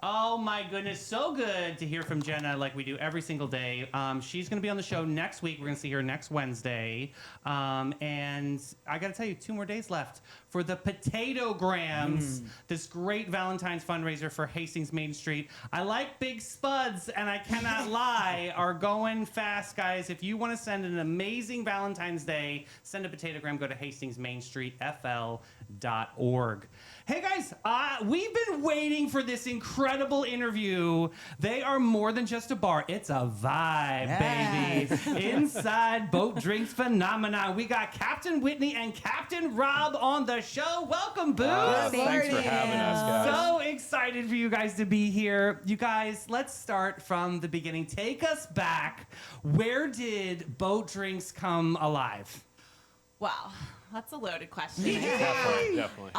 Oh my goodness, so good to hear from Jenna like we do every single day. She's going to be on the show next week. We're going to see her next Wednesday. And I got to tell you, 2 more days left for the Potato Grams, this great Valentine's fundraiser for Hastings Main Street. I like big spuds, and I cannot lie, are going fast, guys. If you want to send an amazing Valentine's Day, send a Potato Gram. Go to HastingsMainStreetFL.org. Hey guys, we've been waiting for this incredible interview. They are more than just a bar. It's a vibe, baby. Inside Boat Dinks Phenomenon. We got Captain Whitney and Captain Rob on the show. Welcome, Boo. Thanks for having us, guys. So excited for you guys to be here. You guys, let's start from the beginning. Take us back. Where did Boat Dinks come alive? Wow, that's a loaded question. Definitely.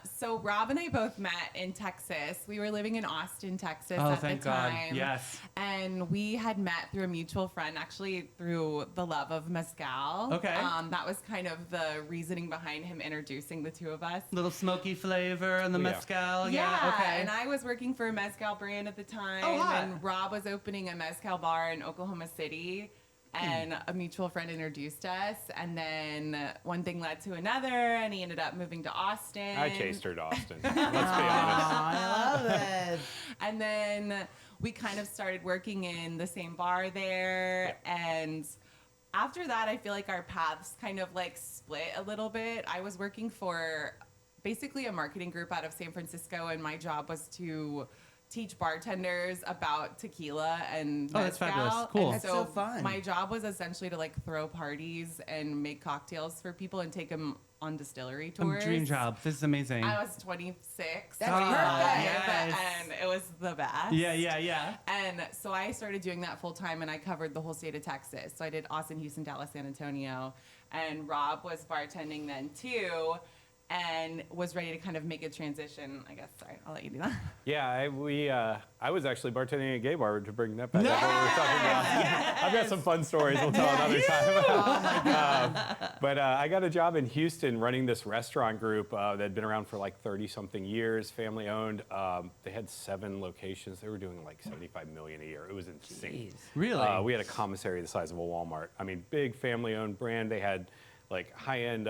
So Rob and I both met in Texas. We were living in Austin, Texas Oh, at thank the time. God. Yes. And we had met through a mutual friend, actually through the love of mezcal. Okay. That was kind of the reasoning behind him introducing the two of us. Little smoky flavor and the Yeah. mezcal. Yeah, Okay. and I was working for a mezcal brand at the time. Oh, hot. And Rob was opening a mezcal bar in Oklahoma City. And a mutual friend introduced us, and then one thing led to another, and he ended up moving to Austin. I chased her to Austin. Let's be honest. I love it. And then we kind of started working in the same bar there, and after that, I feel like our paths kind of like split a little bit. I was working for basically a marketing group out of San Francisco, and my job was to teach bartenders about tequila and Oh, that's mezcal. fabulous. Cool. And That's so fun. My job was essentially to like throw parties and make cocktails for people and take them on distillery tours. Dream job. This is amazing. I was 26. That's 25, yes. And it was the best. Yeah. And so I started doing that full time, and I covered the whole state of Texas. So I did Austin, Houston, Dallas, San Antonio, and Rob was bartending then too, and was ready to kind of make a transition. I guess. Sorry, I'll let you do that. Yeah, I was actually bartending at a gay bar to bring that back up. What we were talking about. I've got some fun stories we'll tell another time. But I got a job in Houston running this restaurant group that had been around for like 30-something years, family owned. They had 7 locations. They were doing like $75 million a year. It was insane. Jeez. Really? We had a commissary the size of a Walmart. I mean, big family-owned brand. They had like high-end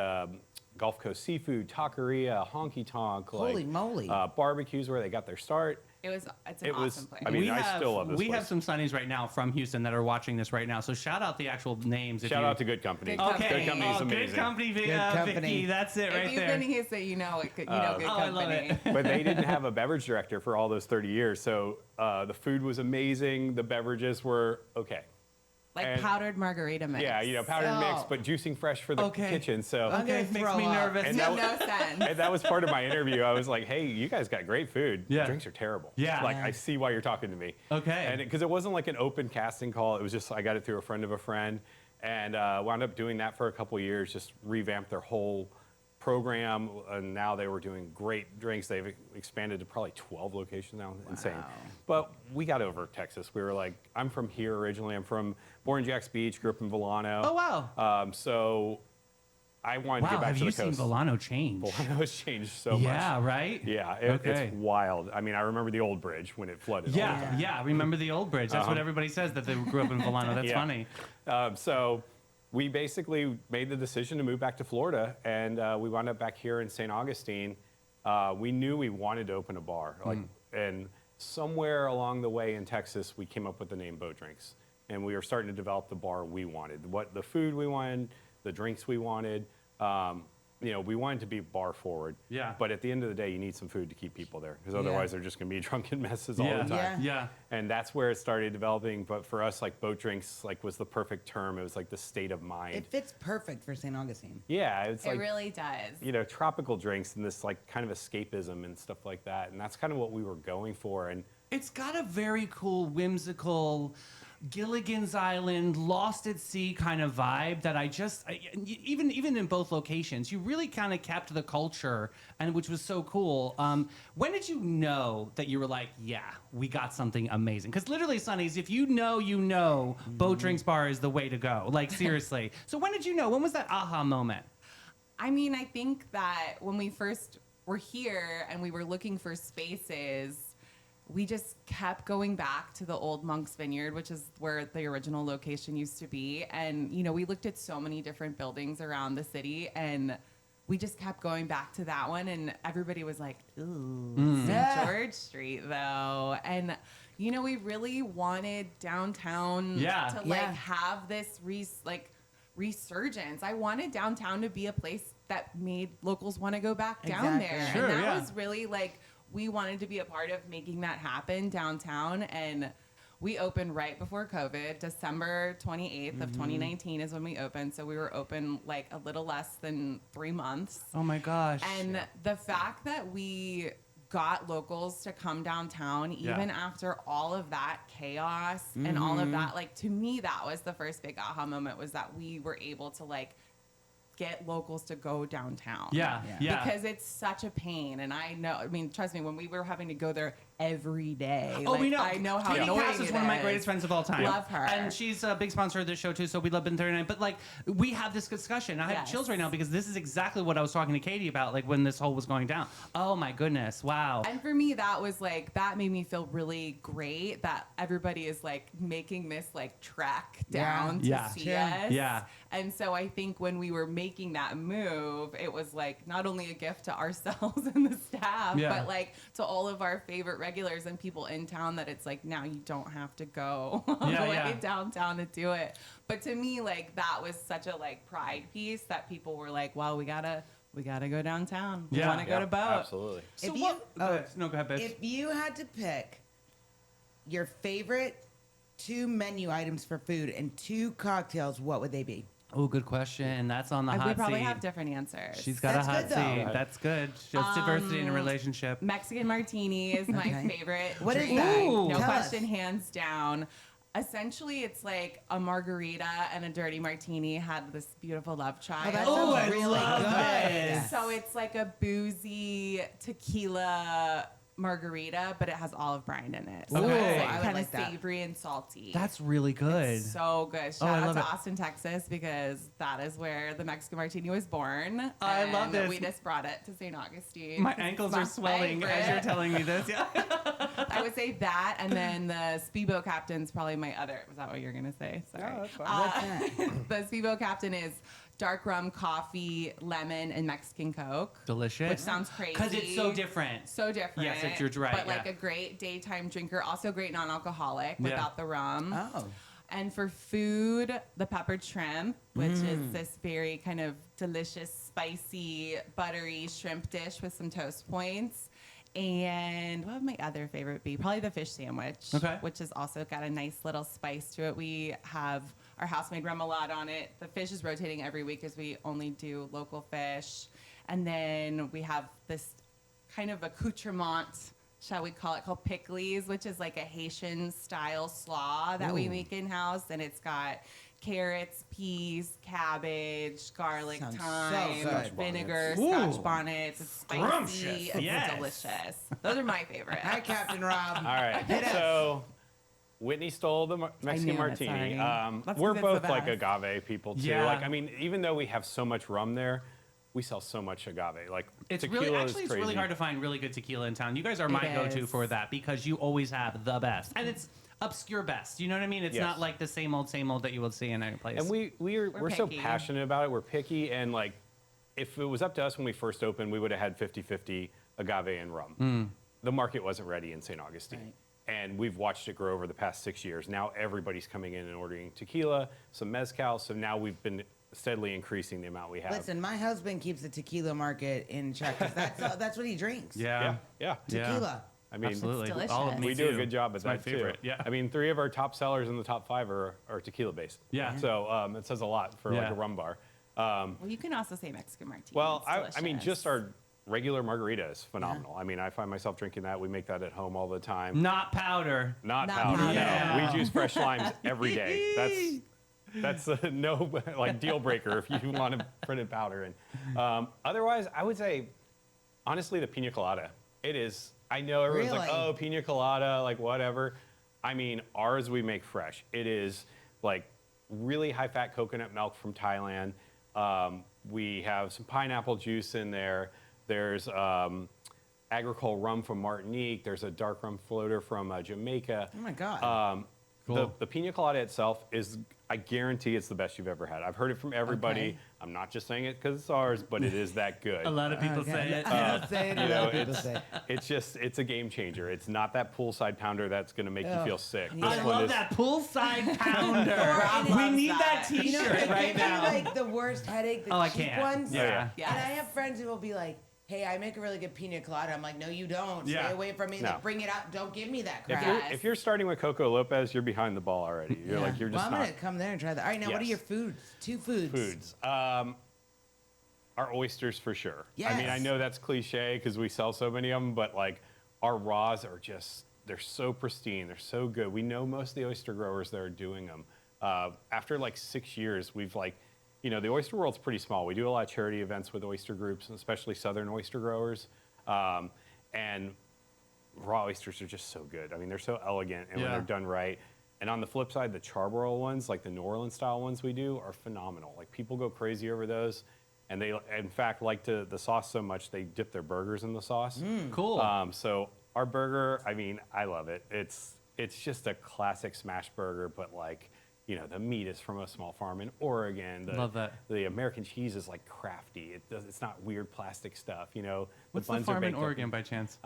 Gulf Coast seafood, taqueria, honky tonk, Holy moly. barbecues where they got their start. It's an awesome place. I mean, I still love this We place. have some Sunnies right now from Houston that are watching this right now. So shout out the actual names. Shout out to Good Company. Good Company. Okay. Good Company is amazing. Good company, Good company. Vicky. That's it right if you've there. been to Houston, you know it. You know Good Oh, I love Company. it. But they didn't have a beverage director for all those 30 years. So the food was amazing. The beverages were okay. Like And- powdered margarita mix. Yeah, powdered mix, Oh. but juicing fresh for the Okay. kitchen. So Okay, gonna makes throw me up. nervous. And No, that- no sense. and that was part of my interview. I was like, hey, you guys got great food. Yeah. Drinks are terrible. Yeah. Like, I see why you're talking to me. Okay. And because it wasn't like an open casting call. It was just, I got it through a friend of a friend, and wound up doing that for a couple of years, just revamped their whole program, and now they were doing great drinks. They've expanded to probably 12 locations now. Insane. But we got over Texas. We were like, I'm from here originally. I'm born in Jacks Beach, grew up in Volano. Oh, wow. So I wanted to Wow, get back have to you the seen coast. Volano change? Volano has changed so much. Yeah, right? Yeah, Okay. it's wild. I mean, I remember the old bridge when it flooded. all the time. Yeah, remember the old bridge. That's what everybody says, that they grew up in Volano. That's Yeah. funny. So we basically made the decision to move back to Florida, and we wound up back here in St. Augustine. We knew we wanted to open a bar, and somewhere along the way in Texas, we came up with the name Boat Dinks, and we were starting to develop the bar we wanted, the food we wanted, the drinks we wanted. We wanted to be bar forward. Yeah. But at the end of the day, you need some food to keep people there, because otherwise they're just going to be drunken messes all Yeah. the time. Yeah. And that's where it started developing. But for us, like Boat Dinks, was the perfect term. It was like the state of mind. It fits perfect for St. Augustine. Yeah, it's It like really does. tropical drinks and this like kind of escapism and stuff like that. And that's kind of what we were going for. And It's got a very cool, whimsical, Gilligan's Island, Lost at Sea kind of vibe that even in both locations, you really kind of kept the culture, and which was so cool. When did you know that you were like, yeah, we got something amazing? Because literally, Sonny's, if you know, Boat Dinks Bar is the way to go. Like, seriously. So when did you know? When was that aha moment? I mean, I think that when we first were here and we were looking for spaces, we just kept going back to the old Monk's Vineyard, which is where the original location used to be. And, you know, we looked at so many different buildings around the city, and we just kept going back to that one. And everybody was like, ooh, St. George Street, though. And, you know, we really wanted downtown to, like, have this, resurgence. I wanted downtown to be a place that made locals want to go back down there. Sure, and that was really, like, we wanted to be a part of making that happen downtown. And we opened right before COVID. December 28th of 2019 is when we opened. So we were open like a little less than 3 months. Oh my gosh. And the fact that we got locals to come downtown, even after all of that chaos and all of that, like, to me, that was the first big aha moment, was that we were able to, like, get locals to go downtown. Because it's such a pain. And I know, I mean, trust me, when we were having to go there every day. Oh, like, we know. I know how Katie annoying Cass is it one of my is. greatest friends of all time. Love her. And she's a big sponsor of this show, too, so we love Ben 39. But, like, we have this discussion. I have chills right now because this is exactly what I was talking to Katie about, like, when this whole was going down. Oh, my goodness. Wow. And for me, that was, like, that made me feel really great that everybody is, like, making this, like, trek down to see us. Yeah. And so I think when we were making that move, it was, like, not only a gift to ourselves and the staff, but, like, to all of our favorite regulars and people in town, that it's like, now you don't have to go all the way downtown to do it. But to me, like, that was such a, like, pride piece that people were like, well, we gotta go downtown. We want to go to Boat. Absolutely. So If what? you- Go ahead. No, go ahead, bitch. If you had to pick your favorite 2 menu items for food and 2 cocktails, what would they be? Oh, good question. That's on the hot seat. We probably have different answers. She's got a That's hot good, though. seat. That's good. Just diversity in a relationship. Mexican martini is my favorite. What is drink. that? Ooh. No Tell question, us. hands down. Essentially, it's like a margarita and a dirty martini had this beautiful love child. Oh, that Oh, sounds I really love good. this. So it's like a boozy tequila margarita, but it has olive brine in it. So Okay. it's I would kind like of that. savory and salty. That's really good. So good. Oh, I Shout out love to it. Austin, Texas, because that is where the Mexican martini was born. I love And this. We just brought it to St. Augustine. My 'cause it's ankles my are swelling as you're favorite. telling me this. Yeah. I would say that, and then the Speedboat Captain's probably my other. Was that what you were gonna say? Sorry. No, that's fine. What's that? The Speedboat Captain is dark rum, coffee, lemon, and Mexican Coke. Delicious. Which sounds crazy. Because it's so different. So different. Yes, you're right, But like yeah. a great daytime drinker, also great non-alcoholic without the rum. Oh. And for food, the peppered shrimp, which is this very kind of delicious, spicy, buttery shrimp dish with some toast points. And what would my other favorite be? Probably the fish sandwich, Okay. which has also got a nice little spice to it. We have our house-made remoulade on it. The fish is rotating every week because we only do local fish. And then we have this kind of accoutrement, shall we call it, called pickles, which is like a Haitian-style slaw that we make in-house. And it's got carrots, peas, cabbage, garlic, Sounds so thyme, good. vinegar, Ooh. Scotch bonnets. It's spicy. Scrumptious, It's yes. delicious. Those are my favorite. Hi, Captain Rob. All right. So Whitney stole the Mexican knew it, martini. sorry. That's We're 'cause it's both the like best. agave people too. Yeah. Like, I mean, even though we have so much rum there, we sell so much agave. Like, It's tequila really is actually it's crazy. really hard to find really good tequila in town. You guys are my It go-to is. for that because you always have the best, and it's obscure best. You know what I mean? It's Yes. not like the same old that you will see in any place. And we're so picky. passionate about it. We're picky, and like, if it was up to us when we first opened, we would have had 50-50 agave and rum. The market wasn't ready in St. Augustine. Right. And we've watched it grow over the past 6 years. Now everybody's coming in and ordering tequila, some mezcal. So now we've been steadily increasing the amount we have. Listen, my husband keeps the tequila market in check 'cause that's what he drinks. yeah, Yeah. Tequila. I mean, absolutely. It's All of delicious. me we do a too. good job at It's that my favorite. too. Yeah. I mean, 3 of our top sellers in the top 5 are tequila based. Yeah. So it says a lot for like Yeah. a rum bar. Well, you can also say Mexican martini. Well, It's I mean, delicious. just our regular margarita is phenomenal. I mean, I find myself drinking that. We make that at home all the time. Not powder. Not Not powder. powder. Yeah. No. We use fresh limes every day. That's a no like deal breaker if you want to put in powder. And otherwise, I would say, honestly, the pina colada. It is. I know everyone's like, Really? oh, pina colada, like whatever. I mean, ours we make fresh. It is like really high fat coconut milk from Thailand. We have some pineapple juice in there. There's agricole rum from Martinique. There's a dark rum floater from Jamaica. Oh my God. Cool. The pina colada itself is, I guarantee it's the best you've ever had. I've heard it from everybody. Okay. I'm not just saying it because it's ours, but it is that good. A lot of people Okay. say it. I don't say it. You A know, lot of people say. it's a game changer. It's not that poolside pounder that's going to make you Ugh. feel sick. Yeah. I This one love is- that poolside pounder. Rob we loves need that. that You know, T-shirt it right gives you now. like the worst headache, the Oh, I cheap can't. ones. Yeah. Yes. And I have friends who will be like, hey, I make a really good pina colada. I'm like, no, you don't. Yeah. Stay away from me. No. Like, bring it out. Don't give me that If crap. you're, Yes. if you're starting with Coco Lopez, you're behind the ball already. You're Yeah. like you're well, just I'm not. gonna come there and try that. All right, now what are Yes. your foods? 2 foods. Foods. Our oysters for sure. I mean, I Yes. know that's cliche because we sell so many of them, but like our raws are just, they're so pristine. They're so good. We know most of the oyster growers that are doing them. After like 6 years, we've like, you know, the oyster world's pretty small. We do a lot of charity events with oyster groups, and especially Southern oyster growers. And raw oysters are just so good. I mean, they're so elegant, and when Yeah. they're done right. And on the flip side, the charbroil ones, like the New Orleans style ones we do, are phenomenal. Like people go crazy over those, and they, in fact, like the sauce so much they dip their burgers in the sauce. Cool. So our burger, I mean, I love it. It's just a classic smash burger, but like, you know, the meat is from a small farm in Oregon. Love that. The American cheese is like crafty. It's not weird plastic stuff. You know, What's the buns are farm in baked up Oregon by chance?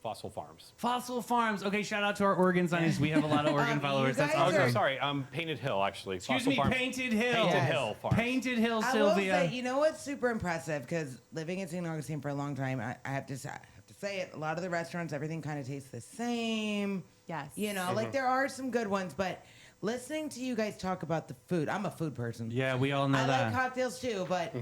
Fossil Farms. Fossil Farms. Okay, shout out to our Oregon Zonies. We have a lot of Oregon You followers. That's guys Oh, no, awesome. sorry. Painted Hill, actually. Excuse Fossil me, Farms. Painted Hill. Painted Yes. Hill Farms. Painted Hill, I Sylvia. will say, you know what's super impressive? Because living in St. Augustine for a long time, I have to say it. A lot of the restaurants, everything kind of tastes the same. Yes. You know, like there are some good ones, but listening to you guys talk about the food, I'm a food person. Yeah, we all know I that. like cocktails too, but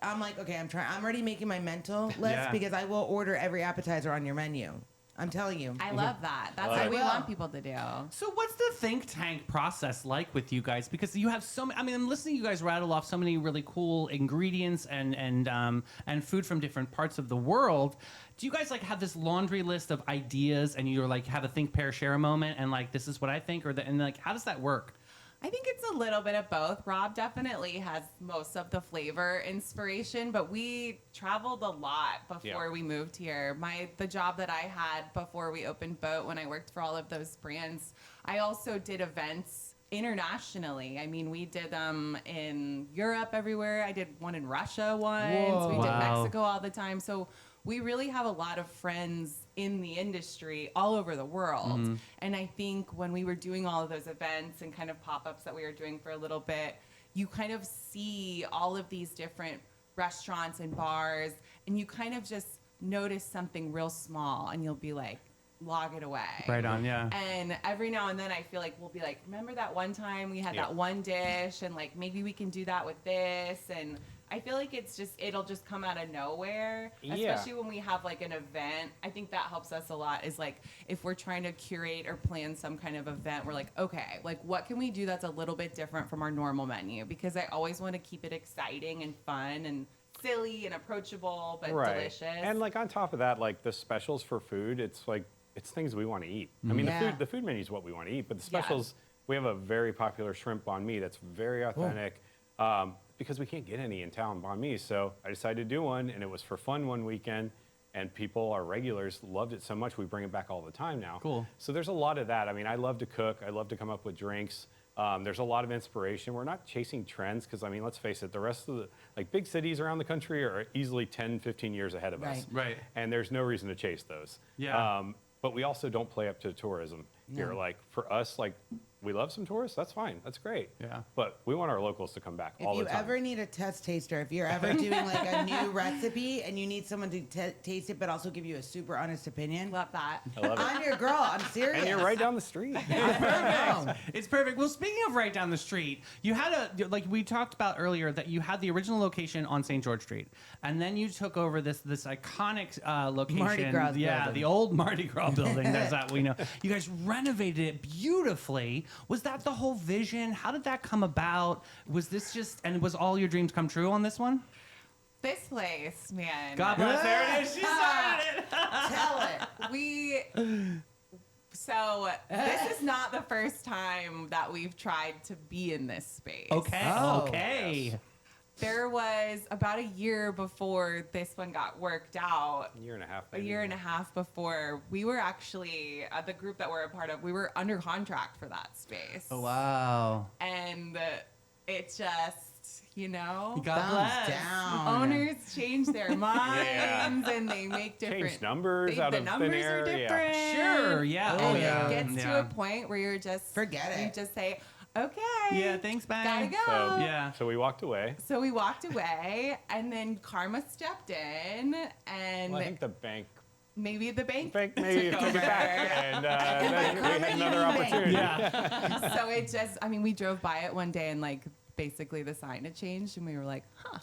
I'm like, okay, I'm already making my mental list Yeah. because I will order every appetizer on your menu. I'm telling you. I love that. That's Love what it. we Well. want people to do. So what's the think tank process like with you guys? Because you have so many. I mean, I'm listening to you guys rattle off so many really cool ingredients and food from different parts of the world. Do you guys like have this laundry list of ideas and you're like have a think, pair, share a moment and like this is what I think and like how does that work? I think it's a little bit of both. Rob definitely has most of the flavor inspiration, but we traveled a lot before Yeah. we moved here. The job that I had before we opened Boat, when I worked for all of those brands, I also did events internationally. I mean, we did them in Europe everywhere. I did one in Russia once. Whoa. We did Wow. Mexico all the time. So we really have a lot of friends in the industry all over the world. And I think when we were doing all of those events and kind of pop-ups that we were doing for a little bit, you kind of see all of these different restaurants and bars, and you kind of just notice something real small, and you'll be like, log it away. Right on, yeah. And every now and then I feel like we'll be like, remember that one time we had Yeah. that one dish, and like maybe we can do that with this. And I feel like it'll just come out of nowhere, Yeah. especially when we have like an event. I think that helps us a lot is like if we're trying to curate or plan some kind of event, we're like, okay, like what can we do that's a little bit different from our normal menu? Because I always want to keep it exciting and fun and silly and approachable, but delicious. And like on top of that, like the specials for food, it's like it's things we want to eat. I mean, Yeah. the food menu is what we want to eat, but the specials, we have a very popular shrimp banh mi that's very authentic. Because we can't get any in town banh mi, so I decided to do one, and it was for fun one weekend. And people, our regulars, loved it so much we bring it back all the time now. Cool. So there's a lot of that. I mean, I love to cook. I love to come up with drinks. There's a lot of inspiration. We're not chasing trends because, I mean, let's face it, the rest of the, like big cities around the country are easily 10, 15 years ahead of us. Right. And there's no reason to chase those. Yeah. But we also don't play up to tourism here. Like for us, like we love some tourists. That's fine. That's great. Yeah. But we want our locals to come back If all the you time. ever need a test taster, if you're ever doing like a new recipe and you need someone to taste it but also give you a super honest opinion, Love that. I love it. I'm your girl. I'm serious. And you're right down the street. It's perfect. Well, speaking of right down the street, you had like we talked about earlier that you had the original location on St. George Street, and then you took over this iconic location. Mardi Gras yeah, building. the old Mardi Gras building. There's that we know. You guys renovated it beautifully. Was that the whole vision? How did that come about? Was this just and was all your dreams come true on this one? This place, man. God bless. There it is. She started it. Tell it. So this is not the first time that we've tried to be in this space. Okay. Oh. Okay. there was about a year before this one got worked out. A year and a half. A maybe. year and a half before, we were actually, the group that we're a part of, we were under contract for that space. Oh, wow. And it just, you know, God Thumbs bless. down. owners change their minds and they make different Change numbers they- out the of numbers thin air. are Yeah. different. Sure, yeah. Oh, And yeah. it gets to Yeah. a point where you're just Forget You it. just say, okay. Yeah, thanks, bye. Gotta go. So, Yeah. so we walked away. So we walked away, and then karma stepped in, and Well, I think the bank maybe the bank. maybe took it back, and then we had another opportunity. Yeah. So it just, I mean, we drove by it one day, and like basically the sign had changed, and we were like, huh,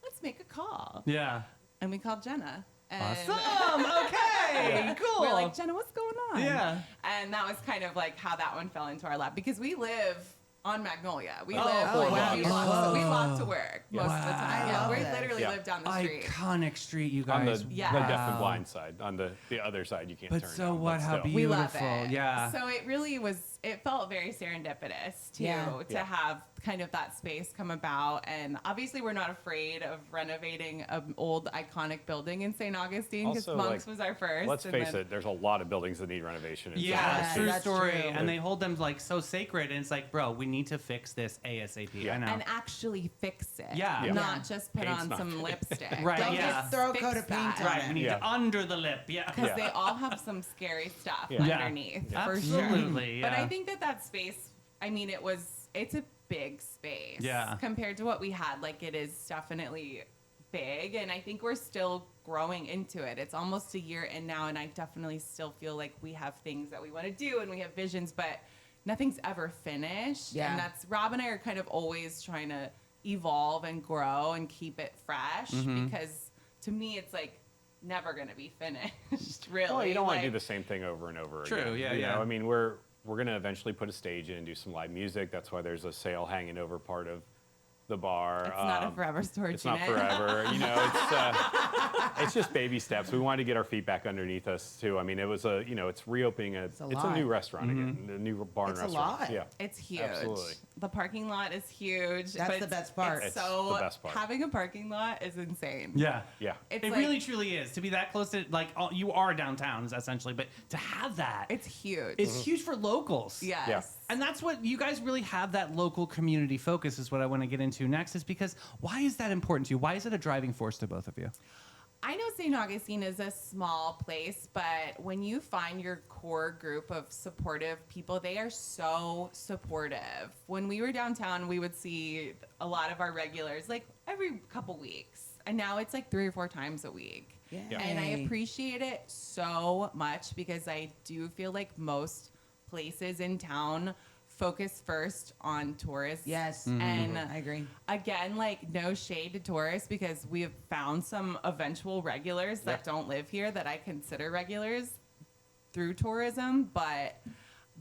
let's make a call. Yeah. And we called Jenna. And Awesome. Okay. Cool. we're like, Jenna, what's going on? Yeah. And that was kind of like how that one fell into our lap because we live on Magnolia. We Oh, live, oh, wow, we, you're walk, close. we walk to work most of the Wow. time. I Yeah, love we that. literally Yeah. live down the street. Iconic street, you On guys. the, Yeah. the Wow. deaf and blind side. On the other side, you can't But turn. so down, what? but How still. We love beautiful. it. Yeah. So it really was, it felt very serendipitous too, Yeah. to Yeah. have kind of that space come about. And obviously we're not afraid of renovating an old iconic building in St. Augustine because Also, Monks like, was our first. Let's and face then- it. There's a lot of buildings that need renovation. in St. Yeah, Yeah, true that's story. true. And they hold them like so sacred, and it's like, bro, we need to fix this ASAP. Yeah. I know. And actually fix it. Yeah. Yeah. Not just put Paint's on not some fixed. lipstick. Right, Don't yeah. just throw a coat of paint on right, it. we need Yeah. to under the lip. Yeah. Because Yeah. they all have some scary stuff Yeah. Yeah. underneath, for sure. Absolutely. But Yeah. I think that space, I mean, it's a big space. Yeah. Compared to what we had, like it is definitely big, and I think we're still growing into it. It's almost a year in now, and I definitely still feel like we have things that we want to do and we have visions, but nothing's ever finished. Yeah. And that's Rob and I are kind of always trying to evolve and grow and keep it fresh Mm-hmm. because to me it's like never gonna be finished. Really. Well, you don't want to Like, do the same thing over and over True, again. yeah, You yeah. know, I mean, we're going to eventually put a stage in and do some live music. That's why there's a sail hanging over part of the bar. It's not a forever storage It's not unit. forever. You know, it's just baby steps. We wanted to get our feet back underneath us too. I mean, it was it's reopening it's a a lot. new restaurant again, a new bar and It's a restaurant. lot. Yeah. It's huge. Absolutely. The parking lot is huge. That's but the best part. It's It's so the best part. having a parking lot is insane. Yeah. Yeah. It's It like, really truly is to be that close to like you are downtown essentially, but to have that it's huge. it's huge for locals. yes. Yeah. And that's what you guys really have, that local community focus is what I want to get into next, is because why is that important to you? Why is it a driving force to both of you? I know St. Augustine is a small place, but when you find your core group of supportive people, they are so supportive. When we were downtown, we would see a lot of our regulars like every couple weeks. And now it's like 3 or 4 times a week. Yeah. And I Yay. appreciate it so much because I do feel like most places in town focus first on tourists. Yes. And I agree. again, like no shade to tourists because we have found some eventual regulars that Yeah. don't live here that I consider regulars through tourism, but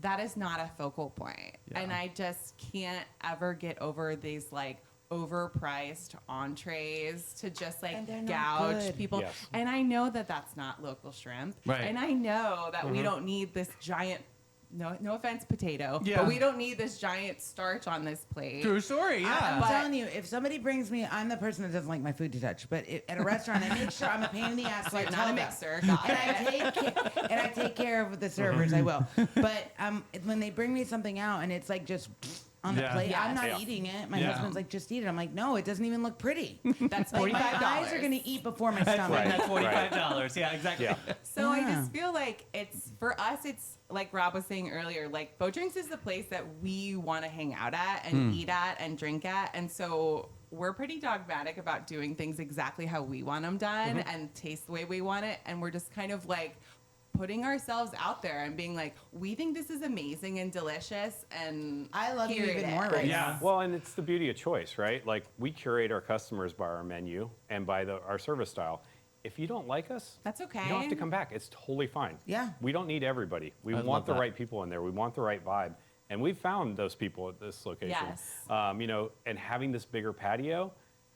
that is not a focal point. Yeah. And I just can't ever get over these like overpriced entrees to just like And they're not gouge good. people. Yes. And I know that that's not local shrimp. Right. And I know that we don't need this giant no offense, potato. Yeah. But we don't need this giant starch on this plate. True story, yeah. I'm But- telling you, if somebody brings me, I'm the person that doesn't like my food to touch. But at a restaurant, I make sure I'm a pain in the ass. So I You're tell not a them. mixer. Got And I take care of the servers. I will. But when they bring me something out and it's like just on the Yeah. plate, I'm Yes. not Yeah. eating it. My Yeah. husband's like, just eat it. I'm like, no, it doesn't even look pretty. That's Like, my $45. eyes are gonna eat before my stomach. right. That's $45. Yeah, exactly. Yeah. So I Yeah. just feel like it's for us. It's like Rob was saying earlier. Like Boat Dinks is the place that we want to hang out at and eat at and drink at, and so we're pretty dogmatic about doing things exactly how we want them done and taste the way we want it. And we're just kind of like putting ourselves out there and being like, we think this is amazing and delicious, and I love you here even it more is. right Yeah. Well, and it's the beauty of choice, right? Like we curate our customers by our menu and by our service style. If you don't like us, That's okay. you don't have to come back. It's totally fine. Yeah. We don't need everybody. We I love want the that. right people in there. We want the right vibe. And we've found those people at this location. Yes. And having this bigger patio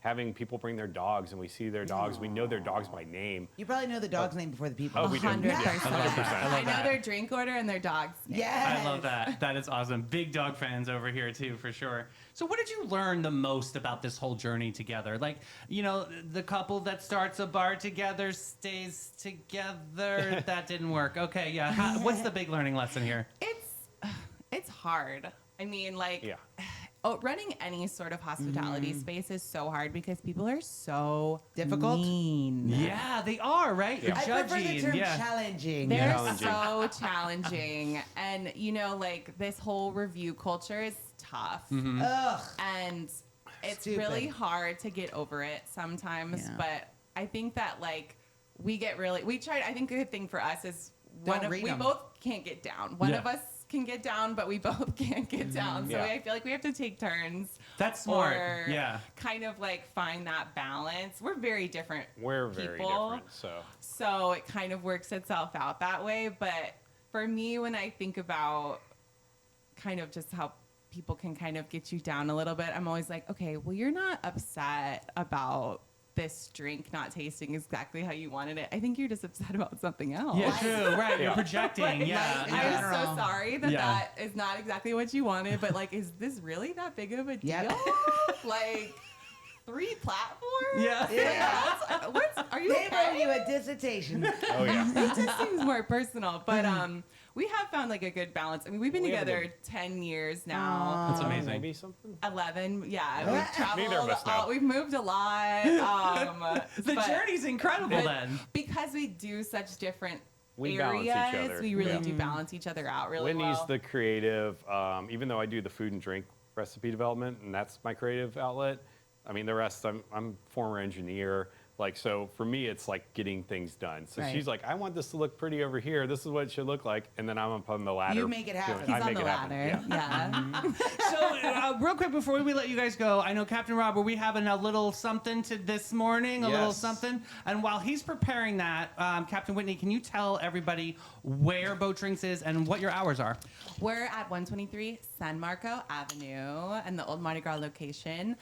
having people bring their dogs, and we see their dogs. We know their dogs by name. You probably know the dog's name before the people. Oh, we do. 100%. Yeah. I know their drink order and their dog's name. Yes. I love that. That is awesome. Big dog fans over here too, for sure. So what did you learn the most about this whole journey together? Like, you know, the couple that starts a bar together stays together. That didn't work. Okay, yeah. What's the big learning lesson here? It's hard. I mean, like, Yeah. running any sort of hospitality space is so hard because people are so Difficult? mean. Yeah, they are, right? Yeah. I prefer the Judgy. term Yeah. challenging. They're Challenging. so challenging. And, you know, like, this whole review culture is tough. Ugh. And it's Stupid. really hard to get over it sometimes. Yeah. But I think that, like, we tried, I think a good thing for us is Don't read we 'em. both can't get down. One Yeah. of us can get down, but we both can't get down. So Yeah. I feel like we have to take turns. That's smart. Or Yeah. kind of like find that balance. We're very different. We're very people. different. So So it kind of works itself out that way. But for me, when I think about kind of just how people can kind of get you down a little bit, I'm always like, okay, well, you're not upset about this drink not tasting exactly how you wanted it. I think you're just upset about something else. Yeah, true. Right. You're Yeah. projecting. Yeah. Like, yeah. I'm general. so sorry that Yeah. that is not exactly what you wanted, but like, is this really that big of a deal? Yep. Like, 3 platforms? Yeah. Yeah. What's are you They okay? wrote you a dissertation. oh yeah. It just seems more personal, but we have found like a good balance. I mean, we've been We have a together 10 years now. That's amazing. Maybe something. 11, yeah. Neither We've traveled. of us know. We've moved a lot. The but- journey's incredible but then. because we do such different We balance each areas, other. we really Yeah. do balance each other out really Whitney's well. the creative, even though I do the food and drink recipe development, and that's my creative outlet. I mean, the rest, I'm former engineer. Like, so for me, it's like getting things done. So Right. she's like, I want this to look pretty over here. This is what it should look like. And then I'm up on the ladder. You make it happen. doing He's I on make the it happen. ladder. Yeah. So, real quick before we let you guys go, I know Captain Rob, were we having a little something to this morning? A little Yes. something? And while he's preparing that, Captain Whitney, can you tell everybody where Boat Drinks is and what your hours are? We're at 123 San Marco Avenue and the old Mardi Gras location.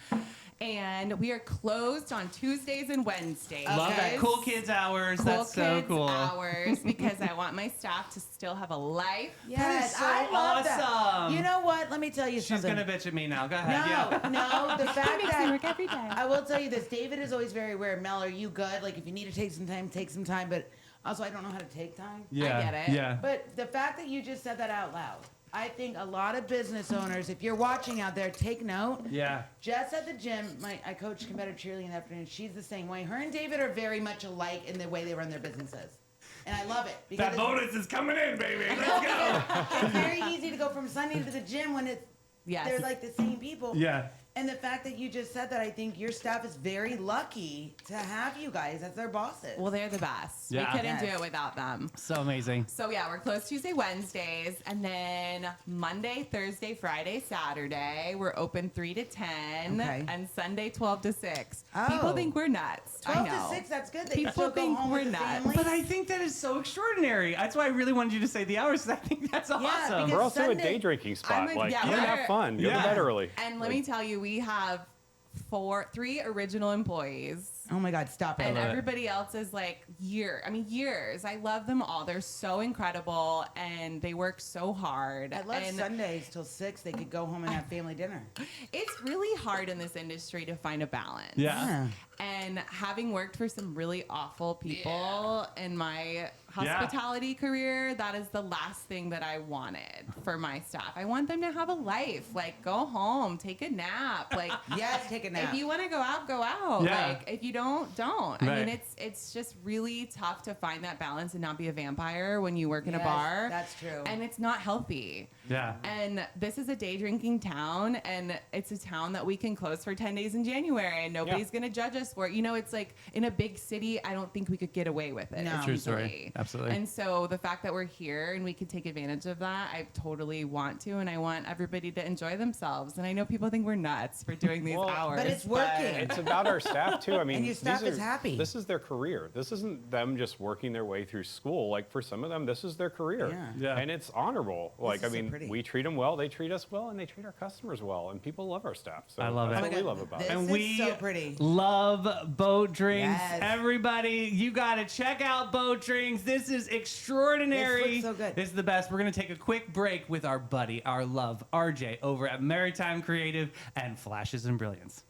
And we are closed on Tuesdays and Wednesdays. Love that. Cool kids hours. Cool That's so kids cool. hours because I want my staff to still have a life. Yes, so I love that. awesome. You know what? Let me tell you She's something. going to bitch at me now. Go ahead. No, Yeah. no. The fact Makes me work that every day. I will tell you this, David is always very aware. Mel, are you good? Like, if you need to take some time, take some time. But also, I don't know how to take time. Yeah. get it. Yeah. But the fact that you just said that out loud, I think a lot of business owners, if you're watching out there, take note. Yeah. Jess at the gym, I coach competitive cheerleading in the afternoon. She's the same way. Her and David are very much alike in the way they run their businesses. And I love it. That bonus is coming in, baby. Let's go. It's very easy to go from Sunday to the gym when Yes. they're like the same people. Yeah. And the fact that you just said that, I think your staff is very lucky to have you guys as their bosses. Well, they're the best. Yeah. We couldn't do Yes. it without them. So amazing. So yeah, we're closed Tuesday, Wednesdays, and then Monday, Thursday, Friday, Saturday, we're open 3 to 10, Okay. and Sunday 12 to 6. Oh. People think we're nuts. 12 I know. to 6, that's good. They People can still go think home we're with the nuts. family. But I think that is so extraordinary. That's why I really wanted you to say the hours, because I think that's awesome. because- We're also Sunday- a day drinking spot. I'm a- Like, yeah, come and we're- have fun. Go Yeah. to bed early. And let me tell you, we have 3 original employees. Oh my God, stop it. And love it. everybody else is like years. I love them all. They're so incredible and they work so hard. I love and Sundays till 6. They could go home and have family dinner. it's really hard in this industry to find a balance. Yeah. And having worked for some really awful people in my hospitality career, that is the last thing that I wanted for my staff. I want them to have a life. Like, go home, take a nap. Like, Yes, take a nap. if you want to go out, go out. Yeah. Like, if you don't. I Right. mean, it's just really tough to find that balance and not be a vampire when you work in a Yes, bar. that's true. And it's not healthy. Yeah. And this is a day drinking town, and it's a town that we can close for 10 days in January, and nobody's going to judge us us for it. You know, it's like in a big city, I don't think we could get away with it. No. as True story. easily. Absolutely. And so the fact that we're here and we can take advantage of that, I totally want to, and I want everybody to enjoy themselves. And I know people think we're nuts for doing these Well, hours, But it's working. It's about our staff too. I mean, And your staff these is happy. This is their career. This isn't them just working their way through school. Like for some of them, this is their career. Yeah. And it's honorable. Like is I so mean, pretty. we treat them well, they treat us well, and they treat our customers well. And people love our staff. So I love that's it. what Oh we my love God, about this it. And is we so pretty. love Boat Drinks. Yes. Everybody, you got to check out Boat Drinks. This is extraordinary. This looks so good. This is the best. We're going to take a quick break with our buddy, our love, RJ, over at Maritime Creative and Flashes and Brilliance.